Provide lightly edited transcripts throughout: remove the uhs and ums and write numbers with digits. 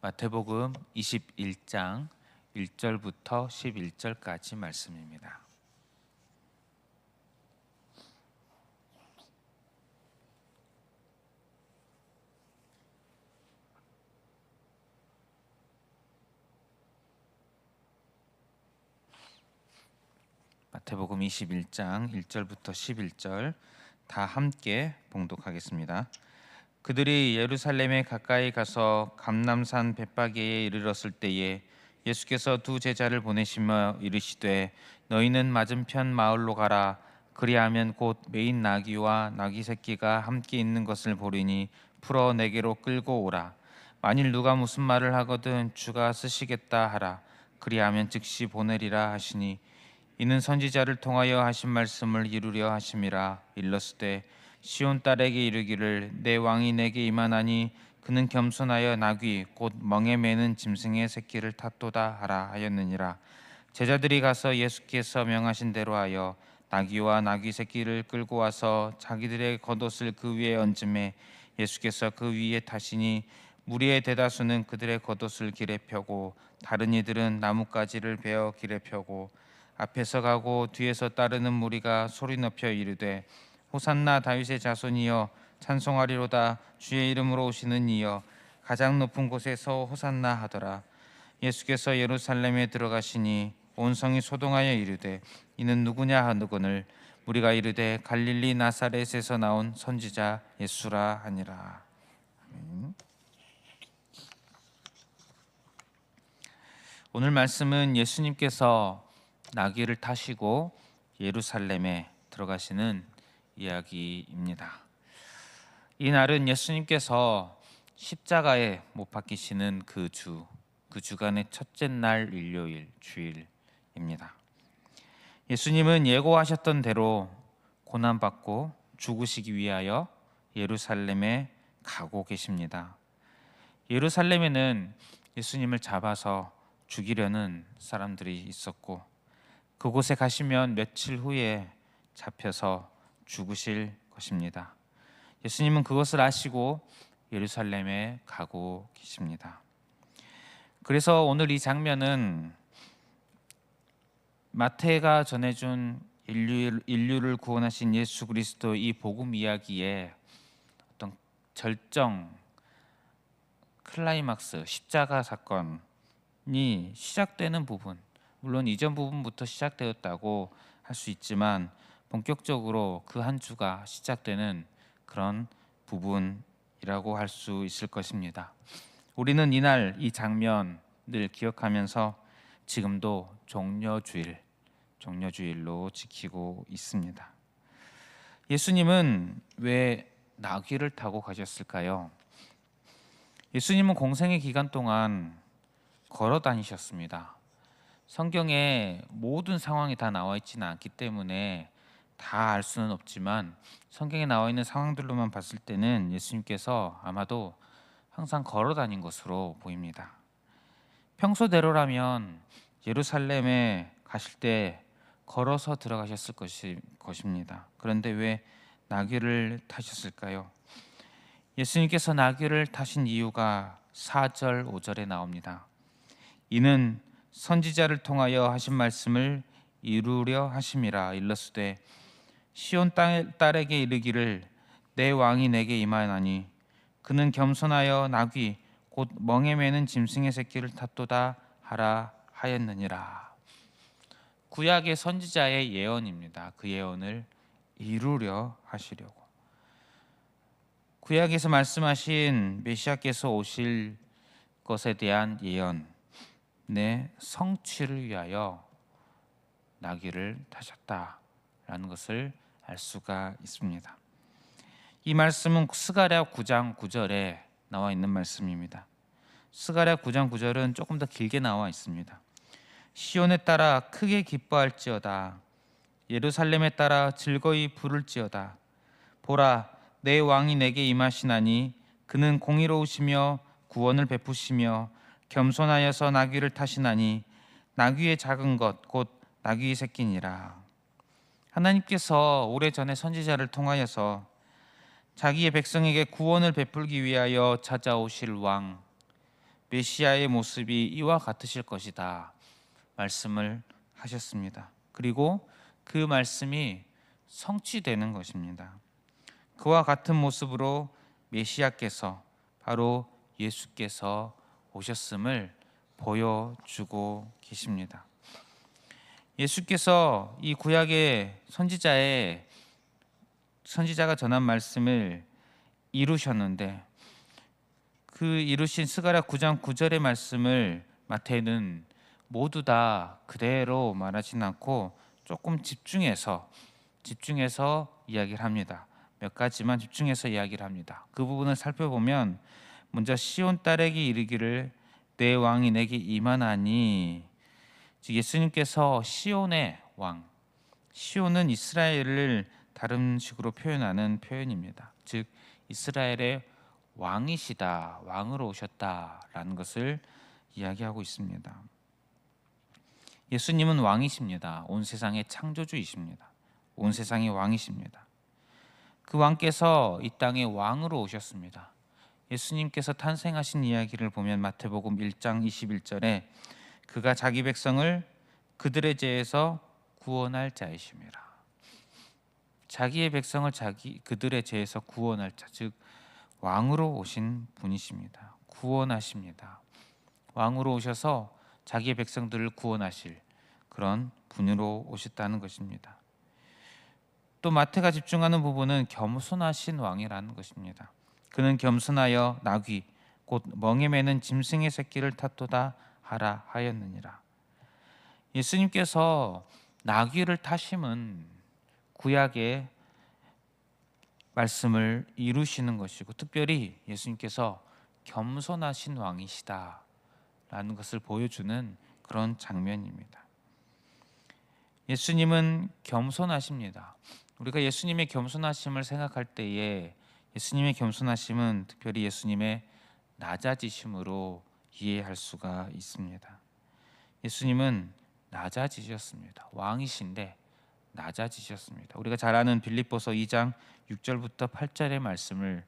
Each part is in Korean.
마태복음 21장 1절부터 11절까지 말씀입니다. 마태복음 21장 1절부터 11절 다 함께 봉독하겠습니다. 그들이 예루살렘에 가까이 가서 감람산 벳바게에 이르렀을 때에 예수께서 두 제자를 보내시며 이르시되 너희는 맞은편 마을로 가라. 그리하면 곧 매인 나귀와 나귀 새끼가 함께 있는 것을 보리니 풀어 내게로 끌고 오라. 만일 누가 무슨 말을 하거든 주가 쓰시겠다 하라. 그리하면 즉시 보내리라 하시니 이는 선지자를 통하여 하신 말씀을 이루려 하심이라. 일렀으되 시온 딸에게 이르기를 내 왕이 내게 임하나니 그는 겸손하여 나귀 곧 멍에 매는 짐승의 새끼를 탔도다 하라 하였느니라. 제자들이 가서 예수께서 명하신 대로 하여 나귀와 나귀 새끼를 끌고 와서 자기들의 겉옷을 그 위에 얹음에 예수께서 그 위에 타시니 무리의 대다수는 그들의 겉옷을 길에 펴고 다른 이들은 나뭇가지를 베어 길에 펴고 앞에서 가고 뒤에서 따르는 무리가 소리 높여 이르되 호산나 다윗의 자손이여 찬송하리로다. 주의 이름으로 오시는 이여 가장 높은 곳에서 호산나 하더라. 예수께서 예루살렘에 들어가시니 온 성이 소동하여 이르되 이는 누구냐 하거늘 무리가 이르되 갈릴리 나사렛에서 나온 선지자 예수라 하니라. 아멘. 오늘 말씀은 예수님께서 나귀를 타시고 예루살렘에 들어가시는 이야기입니다. 이 날은 예수님께서 십자가에 못 박히시는 그 주간의 첫째 날 일요일 주일입니다. 예수님은 예고하셨던 대로 고난받고 죽으시기 위하여 예루살렘에 가고 계십니다. 예루살렘에는 예수님을 잡아서 죽이려는 사람들이 있었고 그곳에 가시면 며칠 후에 잡혀서 죽으실 것입니다. 예수님은 그것을 아시고 예루살렘에 가고 계십니다. 그래서 오늘 이 장면은 마태가 전해준 인류를 구원하신 예수 그리스도 이 복음 이야기의 어떤 절정 클라이막스 십자가 사건이 시작되는 부분, 물론 이전 부분부터 시작되었다고 할 수 있지만 본격적으로 그 한 주가 시작되는 그런 부분이라고 할 수 있을 것입니다. 우리는 이날 이 장면을 기억하면서 지금도 종려주일로 지키고 있습니다. 예수님은 왜 나귀를 타고 가셨을까요? 예수님은 공생의 기간 동안 걸어 다니셨습니다. 성경에 모든 상황이 다 나와 있지는 않기 때문에 다 알 수는 없지만 성경에 나와 있는 상황들로만 봤을 때는 예수님께서 아마도 항상 걸어 다닌 것으로 보입니다. 평소대로라면 예루살렘에 가실 때 걸어서 들어가셨을 것입니다. 그런데 왜 나귀를 타셨을까요? 예수님께서 나귀를 타신 이유가 4절, 5절에 나옵니다. 이는 선지자를 통하여 하신 말씀을 이루려 하심이라. 일렀으되 시온 딸에게 이르기를 내 왕이 내게 임하나니 그는 겸손하여 나귀 곧 멍에 매는 짐승의 새끼를 탔도다 하라 하였느니라. 구약의 선지자의 예언입니다. 그 예언을 이루려 하시려고. 구약에서 말씀하신 메시아께서 오실 것에 대한 예언 내 성취를 위하여 나귀를 타셨다라는 것을 알 수가 있습니다. 이 말씀은 스가랴 9장 9절에 나와 있는 말씀입니다. 스가랴 9장 9절은 조금 더 길게 나와 있습니다. 시온에 따라 크게 기뻐할지어다. 예루살렘에 따라 즐거이 부를지어다. 보라, 내 왕이 내게 임하시나니 그는 공의로우시며 구원을 베푸시며 겸손하여서 나귀를 타시나니 나귀의 작은 것 곧 나귀 새끼니라. 하나님께서 오래전에 선지자를 통하여서 자기의 백성에게 구원을 베풀기 위하여 찾아오실 왕, 메시아의 모습이 이와 같으실 것이다 말씀을 하셨습니다. 그리고 그 말씀이 성취되는 것입니다. 그와 같은 모습으로 메시아께서 바로 예수께서 오셨음을 보여주고 계십니다. 예수께서 이 구약의 선지자가 전한 말씀을 이루셨는데 그 이루신 스가랴 9장 9절의 말씀을 마태는 모두 다 그대로 말하진 않고 조금 집중해서 이야기를 합니다. 몇 가지만 집중해서 이야기를 합니다. 그 부분을 살펴보면 먼저 시온 딸에게 이르기를 내 왕이 내게 임하나니, 즉 예수님께서 시온의 왕, 시온은 이스라엘을 다른 식으로 표현하는 표현입니다. 즉 이스라엘의 왕이시다, 왕으로 오셨다라는 것을 이야기하고 있습니다. 예수님은 왕이십니다. 온 세상의 창조주이십니다. 온 세상의 왕이십니다. 그 왕께서 이 땅에 왕으로 오셨습니다. 예수님께서 탄생하신 이야기를 보면 마태복음 1장 21절에 그가 자기 백성을 그들의 죄에서 구원할 자이심이라. 자기의 백성을 그들의 죄에서 구원할 자, 즉 왕으로 오신 분이십니다. 구원하십니다. 왕으로 오셔서 자기의 백성들을 구원하실 그런 분으로 오셨다는 것입니다. 또 마태가 집중하는 부분은 겸손하신 왕이라는 것입니다. 그는 겸손하여 나귀 곧 멍에 매는 짐승의 새끼를 탓도다 하라 하였느니라. 예수님께서 나귀를 타심은 구약의 말씀을 이루시는 것이고 특별히 예수님께서 겸손하신 왕이시다라는 것을 보여주는 그런 장면입니다. 예수님은 겸손하십니다. 우리가 예수님의 겸손하심을 생각할 때에 예수님의 겸손하심은 특별히 예수님의 낮아지심으로 이해할 수가 있습니다. 예수님은 낮아지셨습니다. 왕이신데 낮아지셨습니다. 우리가 잘 아는 빌립보서 2장 6절부터 8절의 말씀을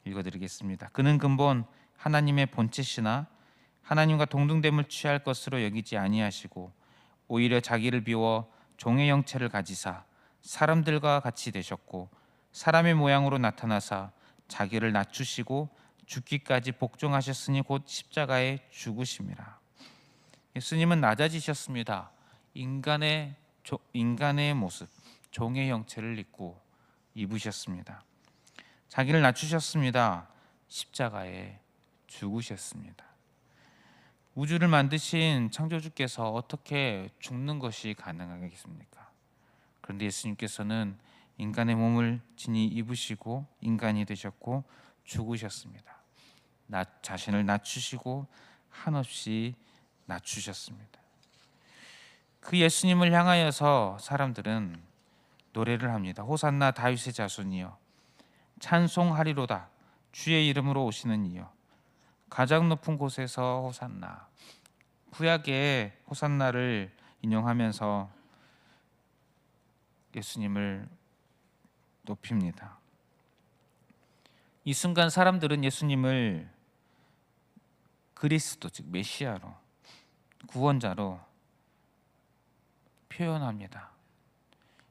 읽어드리겠습니다. 그는 근본 하나님의 본체시나 하나님과 동등됨을 취할 것으로 여기지 아니하시고 오히려 자기를 비워 종의 형체를 가지사 사람들과 같이 되셨고 사람의 모양으로 나타나사 자기를 낮추시고 죽기까지 복종하셨으니 곧 십자가에 죽으심이라. 예수님은 낮아지셨습니다. 인간의 모습, 종의 형체를 입으셨습니다. 자기를 낮추셨습니다. 십자가에 죽으셨습니다. 우주를 만드신 창조주께서 어떻게 죽는 것이 가능하겠습니까? 그런데 예수님께서는 인간의 몸을 진히 입으시고 인간이 되셨고 죽으셨습니다. 자신을 낮추시고 한없이 낮추셨습니다. 그 예수님을 향하여서 사람들은 노래를 합니다. 호산나 다윗의 자손이여 찬송하리로다 주의 이름으로 오시는 이여 가장 높은 곳에서 호산나. 구약의 호산나를 인용하면서 예수님을 높입니다. 이 순간 사람들은 예수님을 그리스도 즉 메시아로 구원자로 표현합니다.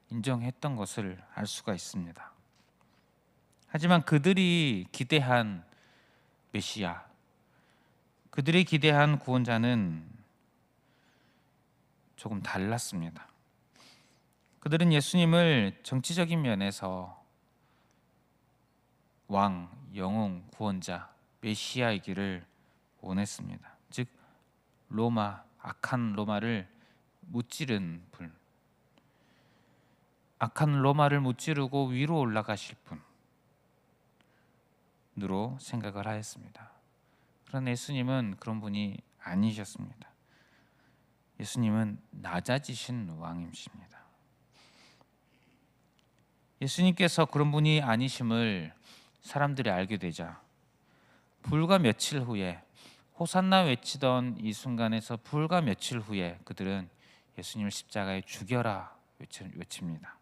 인정했던 것을 알 수가 있습니다. 하지만 그들이 기대한 메시아, 그들이 기대한 구원자는 조금 달랐습니다. 그들은 예수님을 정치적인 면에서 왕, 영웅, 구원자, 메시아이기를 원했습니다. 즉 로마, 악한 로마를 무찌른 분, 악한 로마를 무찌르고 위로 올라가실 분으로 생각을 하였습니다. 그러나 예수님은 그런 분이 아니셨습니다. 예수님은 낮아지신 왕이십니다. 예수님께서 그런 분이 아니심을 사람들이 알게 되자 불과 며칠 후에 호산나 외치던 이 순간에서 불과 며칠 후에 그들은 예수님을 십자가에 죽여라 외칩니다.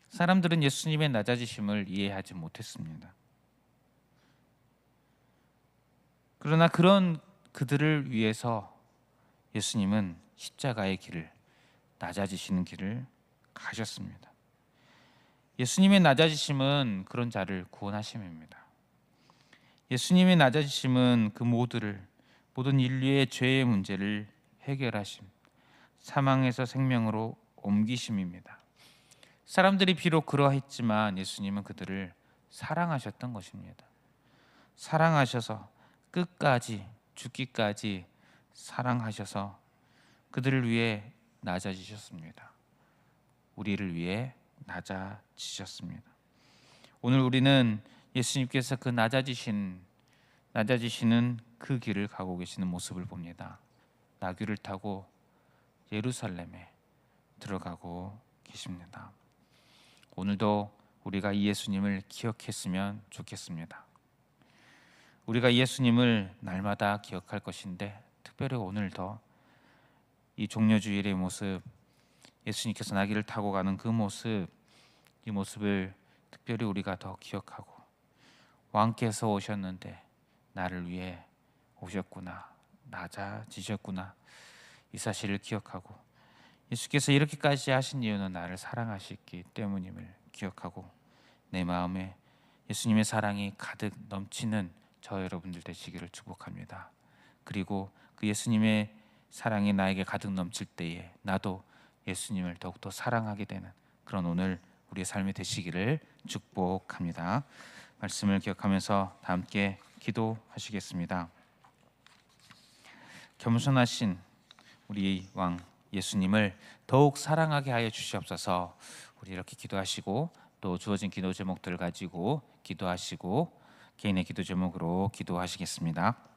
사람들은 예수님의 낮아지심을 이해하지 못했습니다. 그러나 그런 그들을 위해서 예수님은 십자가의 길을, 낮아지시는 길을 가셨습니다. 예수님의 낮아지심은 그런 자를 구원하심입니다. 예수님의 낮아지심은 그 모든 인류의 죄의 문제를 해결하심, 사망에서 생명으로 옮기심입니다. 사람들이 비록 그러했지만 예수님은 그들을 사랑하셨던 것입니다. 사랑하셔서 끝까지, 죽기까지 사랑하셔서 그들을 위해 낮아지셨습니다. 우리를 위해 낮아지셨습니다. 오늘 우리는 예수님께서 그 낮아지시는 그 길을 가고 계시는 모습을 봅니다. 나귀를 타고 예루살렘에 들어가고 계십니다. 오늘도 우리가 이 예수님을 기억했으면 좋겠습니다. 우리가 예수님을 날마다 기억할 것인데, 특별히 오늘 더 이 종려주일의 모습, 예수님께서 나귀를 타고 가는 그 모습, 이 모습을 특별히 우리가 더 기억하고, 왕께서 오셨는데 나를 위해 오셨구나, 낮아지셨구나, 이 사실을 기억하고, 예수께서 이렇게까지 하신 이유는 나를 사랑하시기 때문임을 기억하고, 내 마음에 예수님의 사랑이 가득 넘치는 저 여러분들 되시기를 축복합니다. 그리고 그 예수님의 사랑이 나에게 가득 넘칠 때에 나도 예수님을 더욱더 사랑하게 되는 그런 오늘 우리의 삶이 되시기를 축복합니다. 말씀을 기억하면서 다 함께 기도하시겠습니다. 겸손하신 우리 왕 예수님을 더욱 사랑하게 하여 주시옵소서. 우리 이렇게 기도하시고 또 주어진 기도 제목들을 가지고 기도하시고 개인의 기도 제목으로 기도하시겠습니다.